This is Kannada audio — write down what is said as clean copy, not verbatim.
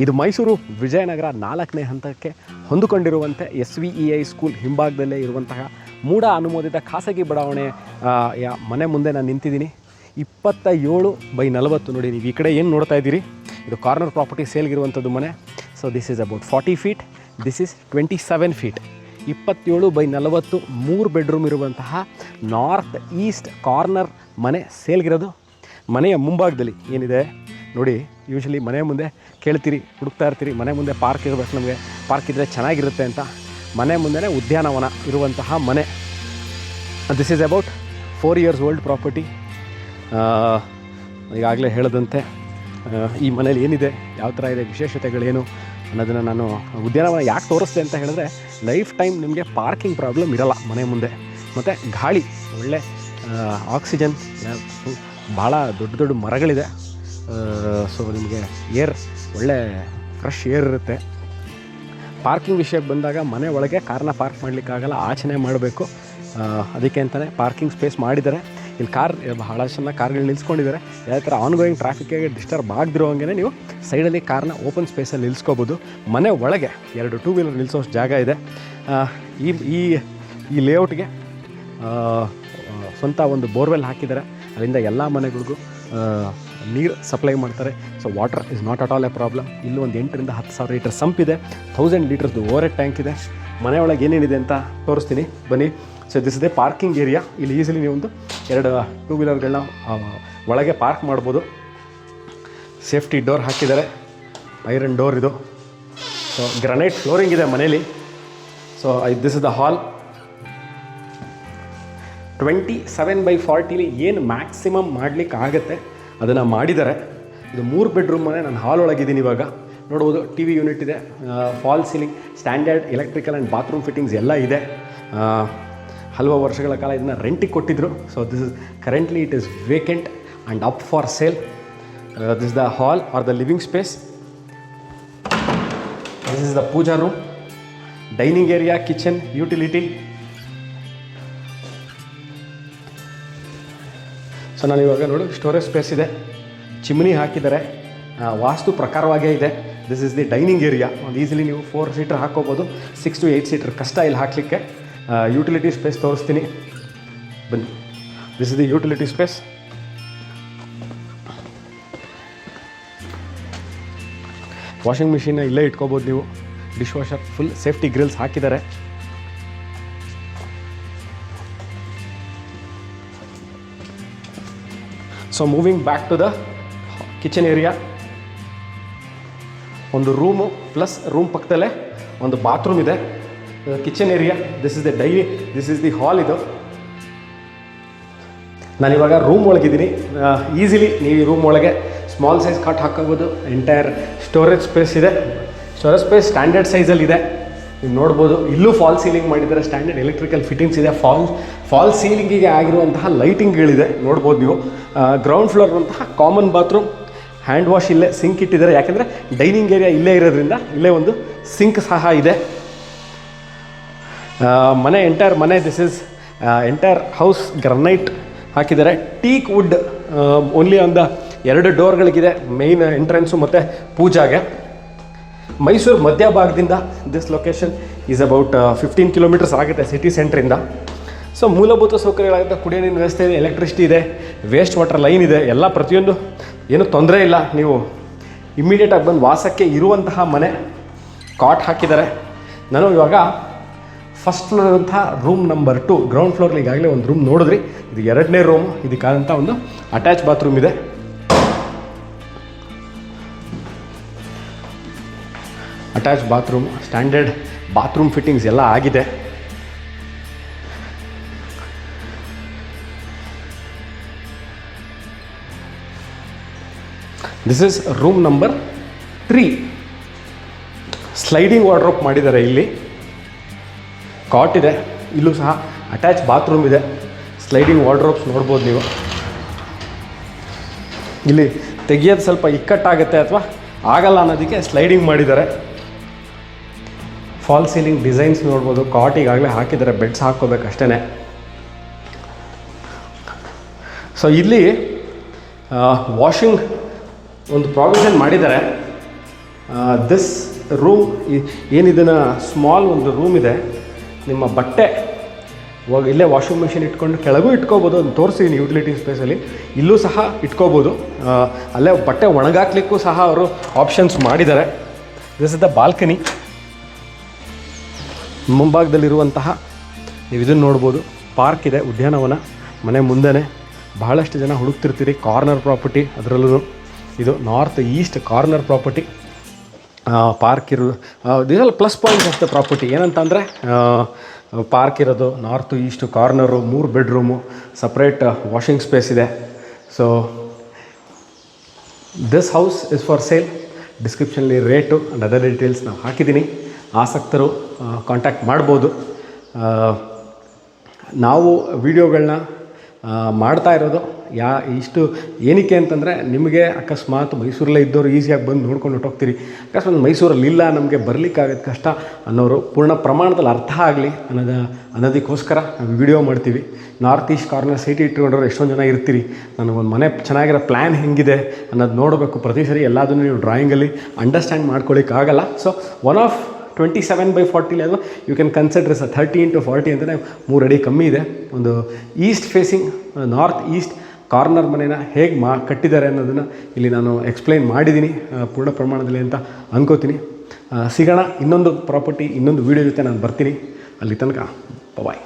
ಇದು ಮೈಸೂರು ವಿಜಯನಗರ 4ನೇ ಹಂತಕ್ಕೆ ಹೊಂದಿಕೊಂಡಿರುವಂತೆ SVEI ಸ್ಕೂಲ್ ಹಿಂಭಾಗದಲ್ಲೇ ಇರುವಂತಹ ಮೂಡ ಅನುಮೋದಿತ ಖಾಸಗಿ ಬಡಾವಣೆ ಮನೆ ಮುಂದೆ ನಾನು ನಿಂತಿದ್ದೀನಿ. 27/40 ನೋಡಿ, ನೀವು ಈ ಕಡೆ ಏನು ನೋಡ್ತಾ ಇದ್ದೀರಿ, ಇದು ಕಾರ್ನರ್ ಪ್ರಾಪರ್ಟಿ ಸೇಲ್ಗಿರುವಂಥದ್ದು ಮನೆ. So this is about 40 feet, this is 27 feet. 27/40 3 bedroom ಇರುವಂತಹ ನಾರ್ತ್ ಈಸ್ಟ್ ಕಾರ್ನರ್ ಮನೆ ಸೇಲ್ಗಿರೋದು. ಮನೆಯ ಮುಂಭಾಗದಲ್ಲಿ ಏನಿದೆ ನೋಡಿ, ಯೂಶ್ವಲಿ ಮನೆ ಮುಂದೆ ಕೇಳ್ತೀರಿ, ಹುಡುಕ್ತಾ ಇರ್ತೀರಿ, ಮನೆ ಮುಂದೆ ಪಾರ್ಕ್ ಇರಬೇಕು, ನಮಗೆ ಪಾರ್ಕ್ ಇದ್ದರೆ ಚೆನ್ನಾಗಿರುತ್ತೆ ಅಂತ. ಮನೆ ಮುಂದೆ ಉದ್ಯಾನವನ ಇರುವಂತಹ ಮನೆ. This is about 4 years old property. ಈಗಾಗಲೇ ಹೇಳಿದಂತೆ ಈ ಮನೇಲಿ ಏನಿದೆ, ಯಾವ ಥರ ಇದೆ, ವಿಶೇಷತೆಗಳೇನು ಅನ್ನೋದನ್ನು ನಾನು ಉದ್ಯಾನವನ ಯಾಕೆ ತೋರಿಸ್ದೆ ಅಂತ ಹೇಳಿದ್ರೆ, ಲೈಫ್ ಟೈಮ್ ನಿಮಗೆ ಪಾರ್ಕಿಂಗ್ ಪ್ರಾಬ್ಲಮ್ ಇರೋಲ್ಲ ಮನೆ ಮುಂದೆ. ಮತ್ತು ಗಾಳಿ ಒಳ್ಳೆ ಆಕ್ಸಿಜನ್, ಭಾಳ ದೊಡ್ಡ ದೊಡ್ಡ ಮರಗಳಿದೆ. ಸೊ ನಿಮಗೆ ಏರ್, ಒಳ್ಳೆ ಫ್ರೆಶ್ ಏರ್ ಇರುತ್ತೆ. ಪಾರ್ಕಿಂಗ್ ವಿಷಯಕ್ಕೆ ಬಂದಾಗ ಮನೆ ಒಳಗೆ ಕಾರ್ನ ಪಾರ್ಕ್ ಮಾಡಲಿಕ್ಕಾಗಲ್ಲ, ಆಚೆನೇ ಮಾಡಬೇಕು. ಅದಕ್ಕೆ ಅಂತಲೇ ಪಾರ್ಕಿಂಗ್ ಸ್ಪೇಸ್ ಮಾಡಿದ್ದಾರೆ. ಇಲ್ಲಿ ಬಹಳಷ್ಟು ಜನ ಕಾರ್ಗಳು ನಿಲ್ಸ್ಕೊಂಡಿದ್ದಾರೆ. ಯಾವುದೇ ಥರ ಆನ್ಗೋಯಿಂಗ್ ಟ್ರಾಫಿಕ್ಕಿಗೆ ಡಿಸ್ಟರ್ಬ್ ಆಗದಿರೋ ಹಂಗೆ ನೀವು ಸೈಡಲ್ಲಿ ಕಾರ್ನ ಓಪನ್ ಸ್ಪೇಸಲ್ಲಿ ನಿಲ್ಸ್ಕೋಬೋದು. ಮನೆ ಒಳಗೆ 2 2 ವೀಲರ್ ನಿಲ್ಲಿಸೋಷ್ಟು ಜಾಗ ಇದೆ. ಈ ಲೇಔಟ್ಗೆ ಸ್ವಂತ ಒಂದು ಬೋರ್ವೆಲ್ ಹಾಕಿದ್ದಾರೆ. ಅಲ್ಲಿಂದ ಎಲ್ಲ ಮನೆಗಳಿಗೂ ನೀರು ಸಪ್ಲೈ ಮಾಡ್ತಾರೆ. So water is not at all A problem. ಇಲ್ಲೂ ಒಂದು 8,000 to 10,000 ಲೀಟರ್ ಸಂಪ್ ಇದೆ. 1000 ಲೀಟರ್ದು ಓವರ್ ಹೆಡ್ ಟ್ಯಾಂಕ್ ಇದೆ. ಮನೆಯೊಳಗೆ ಏನೇನಿದೆ ಅಂತ ತೋರಿಸ್ತೀನಿ ಬನ್ನಿ. ಸೊ ದಿಸ್ ಇದೆ ಪಾರ್ಕಿಂಗ್ ಏರಿಯಾ. ಇಲ್ಲಿ ಈಸಿಲಿ ನೀವು ಒಂದು 2 2 ವೀಲರ್ಗಳನ್ನ ಒಳಗೆ ಪಾರ್ಕ್ ಮಾಡ್ಬೋದು. ಸೇಫ್ಟಿ ಡೋರ್ ಹಾಕಿದ್ದಾರೆ, ಐರನ್ ಡೋರ್ ಇದು. ಸೊ ಗ್ರನೈಟ್ ಫ್ಲೋರಿಂಗ್ ಇದೆ ಮನೇಲಿ. So this is the hall. 27/40 ಏನು ಮ್ಯಾಕ್ಸಿಮಮ್ ಮಾಡಲಿಕ್ಕೆ ಆಗುತ್ತೆ ಅದನ್ನು ಮಾಡಿದ್ದಾರೆ. ಇದು 3 ಬೆಡ್ರೂಮ್ ಮನೆ. ನಾನು ಹಾಲ್ ಒಳಗಿದ್ದೀನಿ ಇವಾಗ. ನೋಡ್ಬೋದು, TV ಯೂನಿಟ್ ಇದೆ, false ceiling, standard electrical and bathroom fittings ಎಲ್ಲ ಇದೆ. ಹಲವು ವರ್ಷಗಳ ಕಾಲ ಇದನ್ನು ರೆಂಟಿಗೆ ಕೊಟ್ಟಿದ್ದರು. So this is currently it is vacant and up for sale. This the hall or the living space. This is the pooja room, dining area, kitchen, utility. So ನಾನು ಇವಾಗ ನೋಡು, ಸ್ಟೋರೇಜ್ ಸ್ಪೇಸ್ ಇದೆ, ಚಿಮ್ನಿ ಹಾಕಿದ್ದಾರೆ, ವಾಸ್ತು ಪ್ರಕಾರವಾಗೇ ಇದೆ. This is the dining area. ಒಂದು ಈಸಿಲಿ ನೀವು 4 ಸೀಟರ್ ಹಾಕೋಬೋದು. 6 to 8 ಸೀಟರ್ ಕಷ್ಟ ಇಲ್ಲಿ ಹಾಕಲಿಕ್ಕೆ. ಯುಟಿಲಿಟಿ ಸ್ಪೇಸ್ ತೋರಿಸ್ತೀನಿ ಬನ್ನಿ. This is the utility space. Washing ಮಿಷಿನ್ನ ಇಲ್ಲೇ ಇಟ್ಕೋಬೋದು ನೀವು. Dish washer, full safety grills ಹಾಕಿದ್ದಾರೆ. So moving back to the kitchen area. ಒಂದು ರೂಮು ಪ್ಲಸ್ ರೂಮ್ ಪಕ್ಕದಲ್ಲೇ ಒಂದು ಬಾತ್ರೂಮ್ ಇದೆ. Kitchen area. This is the hall. ಇದು ನಾನಿವಾಗ ರೂಮ್ ಒಳಗಿದ್ದೀನಿ. ಈಸಿಲಿ ನೀವು ಈ ರೂಮ್ ಒಳಗೆ ಸ್ಮಾಲ್ ಸೈಜ್ ಕಾಟ್ ಹಾಕೋಬೋದು. ಎಂಟೈರ್ ಸ್ಟೋರೇಜ್ ಸ್ಪೇಸ್ ಇದೆ. ಸ್ಟೋರೇಜ್ ಸ್ಪೇಸ್ ಸ್ಟ್ಯಾಂಡರ್ಡ್ ಸೈಜಲ್ಲಿದೆ. ನೀವು ನೋಡ್ಬೋದು, ಇಲ್ಲೂ ಫಾಲ್ ಸೀಲಿಂಗ್ ಮಾಡಿದ್ದಾರೆ. ಸ್ಟ್ಯಾಂಡರ್ಡ್ ಎಲೆಕ್ಟ್ರಿಕಲ್ ಫಿಟ್ಟಿಂಗ್ಸ್ ಇದೆ. ಫಾಲ್ ಸೀಲಿಂಗಿಗೆ ಆಗಿರುವಂತಹ ಲೈಟಿಂಗ್ಗಳಿದೆ, ನೋಡ್ಬೋದು ನೀವು. ಗ್ರೌಂಡ್ ಫ್ಲೋರ್ ಅಂತಹ ಕಾಮನ್ ಬಾತ್ರೂಮ್, ಹ್ಯಾಂಡ್ ವಾಶ್ ಇಲ್ಲೇ, ಸಿಂಕ್ ಇಟ್ಟಿದ್ದಾರೆ. ಯಾಕೆಂದರೆ ಡೈನಿಂಗ್ ಏರಿಯಾ ಇಲ್ಲೇ ಇರೋದ್ರಿಂದ ಇಲ್ಲೇ ಒಂದು ಸಿಂಕ್ ಸಹ ಇದೆ. ಎಂಟೈರ್ ಮನೆ this is entire house granite ಹಾಕಿದ್ದಾರೆ. ಟೀಕ್ ವುಡ್ ಓನ್ಲಿ ಒಂದು 2 ಡೋರ್ಗಳಿಗಿದೆ, ಮೇಯ್ನ್ ಎಂಟ್ರೆನ್ಸು ಮತ್ತು ಪೂಜಾಗೆ. ಮೈಸೂರು ಮಧ್ಯಭಾಗದಿಂದ this location is about 15 kilometres ಆಗುತ್ತೆ ಸಿಟಿ ಸೆಂಟ್ರಿಂದ. ಸೊ ಮೂಲಭೂತ ಸೌಕರ್ಯಗಳಾಗುತ್ತೆ. ಕುಡಿಯೋ ನೀರಿನ ವ್ಯವಸ್ಥೆ ಇದೆ, ಎಲೆಕ್ಟ್ರಿಸಿಟಿ ಇದೆ, ವೇಸ್ಟ್ ವಾಟರ್ ಲೈನ್ ಇದೆ, ಎಲ್ಲ ಪ್ರತಿಯೊಂದು ಏನೂ ತೊಂದರೆ ಇಲ್ಲ. ನೀವು ಇಮ್ಮಿಡಿಯೇಟಾಗಿ ಬಂದು ವಾಸಕ್ಕೆ ಇರುವಂತಹ ಮನೆ. ಕಾಟ್ ಹಾಕಿದ್ದಾರೆ. ನಾನು ಇವಾಗ ಫಸ್ಟ್ ಫ್ಲೋರ್ ಇರುವಂತಹ ರೂಮ್ ನಂಬರ್ 2, ಗ್ರೌಂಡ್ ಫ್ಲೋರ್ಲಿ ಈಗಾಗಲೇ ಒಂದು ರೂಮ್ ನೋಡಿದ್ರಿ. ಇದು 2ನೇ ರೂಮ್. ಇದಕ್ಕಾದಂಥ ಒಂದು ಅಟ್ಯಾಚ್ ಬಾತ್ರೂಮ್ ಇದೆ. Attach bathroom, standard bathroom fittings ಎಲ್ಲ ಆಗಿದೆ. This is room number 3. Sliding wardrobe ಮಾಡಿದ್ದಾರೆ. ಇಲ್ಲಿ ಕಾಟ್ ಇದೆ. ಇಲ್ಲೂ ಸಹ ಅಟ್ಯಾಚ್ ಬಾತ್ರೂಮ್ ಇದೆ. ಸ್ಲೈಡಿಂಗ್ ವಾರ್ಡ್ರೋಬ್ಸ್ ನೋಡ್ಬೋದು ನೀವು. ಇಲ್ಲಿ ತೆಗಿಯೋದು ಸ್ವಲ್ಪ ಇಕ್ಕಟ್ಟಾಗುತ್ತೆ ಅಥವಾ ಆಗಲ್ಲ ಅನ್ನೋದಕ್ಕೆ ಸ್ಲೈಡಿಂಗ್ ಮಾಡಿದ್ದಾರೆ. ಫಾಲ್ ಸೀಲಿಂಗ್ ಡಿಸೈನ್ಸ್ ನೋಡ್ಬೋದು. ಕಾಟ್ ಈಗಾಗಲೇ ಹಾಕಿದ್ದಾರೆ, ಬೆಡ್ಸ್ ಹಾಕ್ಕೋಬೇಕಷ್ಟೇ. ಸೊ ಇಲ್ಲಿ ವಾಷಿಂಗ್ ಒಂದು ಪ್ರಾವಿಷನ್ ಮಾಡಿದ್ದಾರೆ. ದಿಸ್ ರೂಮ್ ಏನಿದನ್ನು ಸ್ಮಾಲ್ ಒಂದು ರೂಮ್ ಇದೆ. ನಿಮ್ಮ ಬಟ್ಟೆ ಇಲ್ಲೇ ವಾಷಿಂಗ್ ಮಿಷಿನ್ ಇಟ್ಕೊಂಡು ಕೆಳಗೂ ಇಟ್ಕೋಬೋದು, ಅದನ್ನು ತೋರಿಸಿದ್ದೀನಿ ಯುಟಿಲಿಟಿ ಸ್ಪೇಸಲ್ಲಿ. ಇಲ್ಲೂ ಸಹ ಇಟ್ಕೋಬೋದು. ಅಲ್ಲೇ ಬಟ್ಟೆ ಒಣಗಾಕ್ಲಿಕ್ಕೂ ಸಹ ಅವರು ಆಪ್ಷನ್ಸ್ ಮಾಡಿದ್ದಾರೆ. This is the balcony. ಮುಂಭಾಗದಲ್ಲಿರುವಂತಹ ನೀವು ಇದನ್ನು ನೋಡ್ಬೋದು. ಪಾರ್ಕ್ ಇದೆ, ಉದ್ಯಾನವನ ಮನೆ ಮುಂದೆನೇ. ಬಹಳಷ್ಟು ಜನ ಹುಡುಕ್ತಿರ್ತೀರಿ ಕಾರ್ನರ್ ಪ್ರಾಪರ್ಟಿ, ಅದರಲ್ಲೂ ಇದು north east corner property. Park ಇರೋದು this plus points of the property ಏನಂತಂದರೆ ಪಾರ್ಕ್ ಇರೋದು, north east corner, 3 bedroom, separate washing space ಇದೆ. So this house is for sale. ಡಿಸ್ಕ್ರಿಪ್ಷನಲ್ಲಿ ರೇಟು ಆ್ಯಂಡ್ ಅದರ್ ಡೀಟೇಲ್ಸ್ ನಾವು ಹಾಕಿದ್ದೀನಿ. ಆಸಕ್ತರು ಕಾಂಟ್ಯಾಕ್ಟ್ ಮಾಡ್ಬೋದು. ನಾವು ವಿಡಿಯೋಗಳನ್ನ ಮಾಡ್ತಾ ಇರೋದು ಇಷ್ಟು ಏನಕ್ಕೆ ಅಂತಂದರೆ, ನಿಮಗೆ ಅಕಸ್ಮಾತ್ ಮೈಸೂರಲ್ಲೇ ಇದ್ದವರು ಈಸಿಯಾಗಿ ಬಂದು ನೋಡ್ಕೊಂಡು ಹೊಟ್ಟೋಗ್ತೀರಿ. ಅಕಸ್ಮಾತ್ ಮೈಸೂರಲ್ಲಿ ಇಲ್ಲ, ನಮಗೆ ಬರಲಿಕ್ಕಾಗೋದು ಕಷ್ಟ ಅನ್ನೋರು ಪೂರ್ಣ ಪ್ರಮಾಣದಲ್ಲಿ ಅರ್ಥ ಆಗಲಿ ಅನ್ನೋದಕ್ಕೋಸ್ಕರ ನಾವು ವಿಡಿಯೋ ಮಾಡ್ತೀವಿ. ನಾರ್ತ್ ಈಸ್ಟ್ ಕಾರ್ನರ್ ಸೈಟ್ ಇಟ್ಕೊಂಡ್ರೆ ಎಷ್ಟೊಂದು ಜನ ಇರ್ತೀರಿ. ನನಗೊಂದು ಮನೆ ಚೆನ್ನಾಗಿರೋ ಪ್ಲ್ಯಾನ್ ಹೆಂಗಿದೆ ಅನ್ನೋದು ನೋಡಬೇಕು. ಪ್ರತಿ ಸರಿ ಎಲ್ಲದನ್ನು ನೀವು ಡ್ರಾಯಿಂಗಲ್ಲಿ ಅಂಡರ್ಸ್ಟ್ಯಾಂಡ್ ಮಾಡ್ಕೊಳ್ಳಿಕ್ಕಾಗಲ್ಲ. ಸೊ 1 ಆಫ್ 27/40 ಅಥವಾ you can consider is 30 into 40 ಅಂತಲೇ 3 ಅಡಿ ಕಮ್ಮಿ ಇದೆ. ಒಂದು east facing north east corner ಮನೇನ ಹೇಗೆ ಕಟ್ಟಿದ್ದಾರೆ ಅನ್ನೋದನ್ನು ಇಲ್ಲಿ ನಾನು ಎಕ್ಸ್ಪ್ಲೈನ್ ಮಾಡಿದ್ದೀನಿ ಪೂರ್ಣ ಪ್ರಮಾಣದಲ್ಲಿ ಅಂತ ಅನ್ಕೋತೀನಿ. ಸಿಗೋಣ ಇನ್ನೊಂದು ಪ್ರಾಪರ್ಟಿ, ಇನ್ನೊಂದು ವೀಡಿಯೋ ಜೊತೆ ನಾನು ಬರ್ತೀನಿ. ಅಲ್ಲಿ ತನಕ ಬಾಯ್.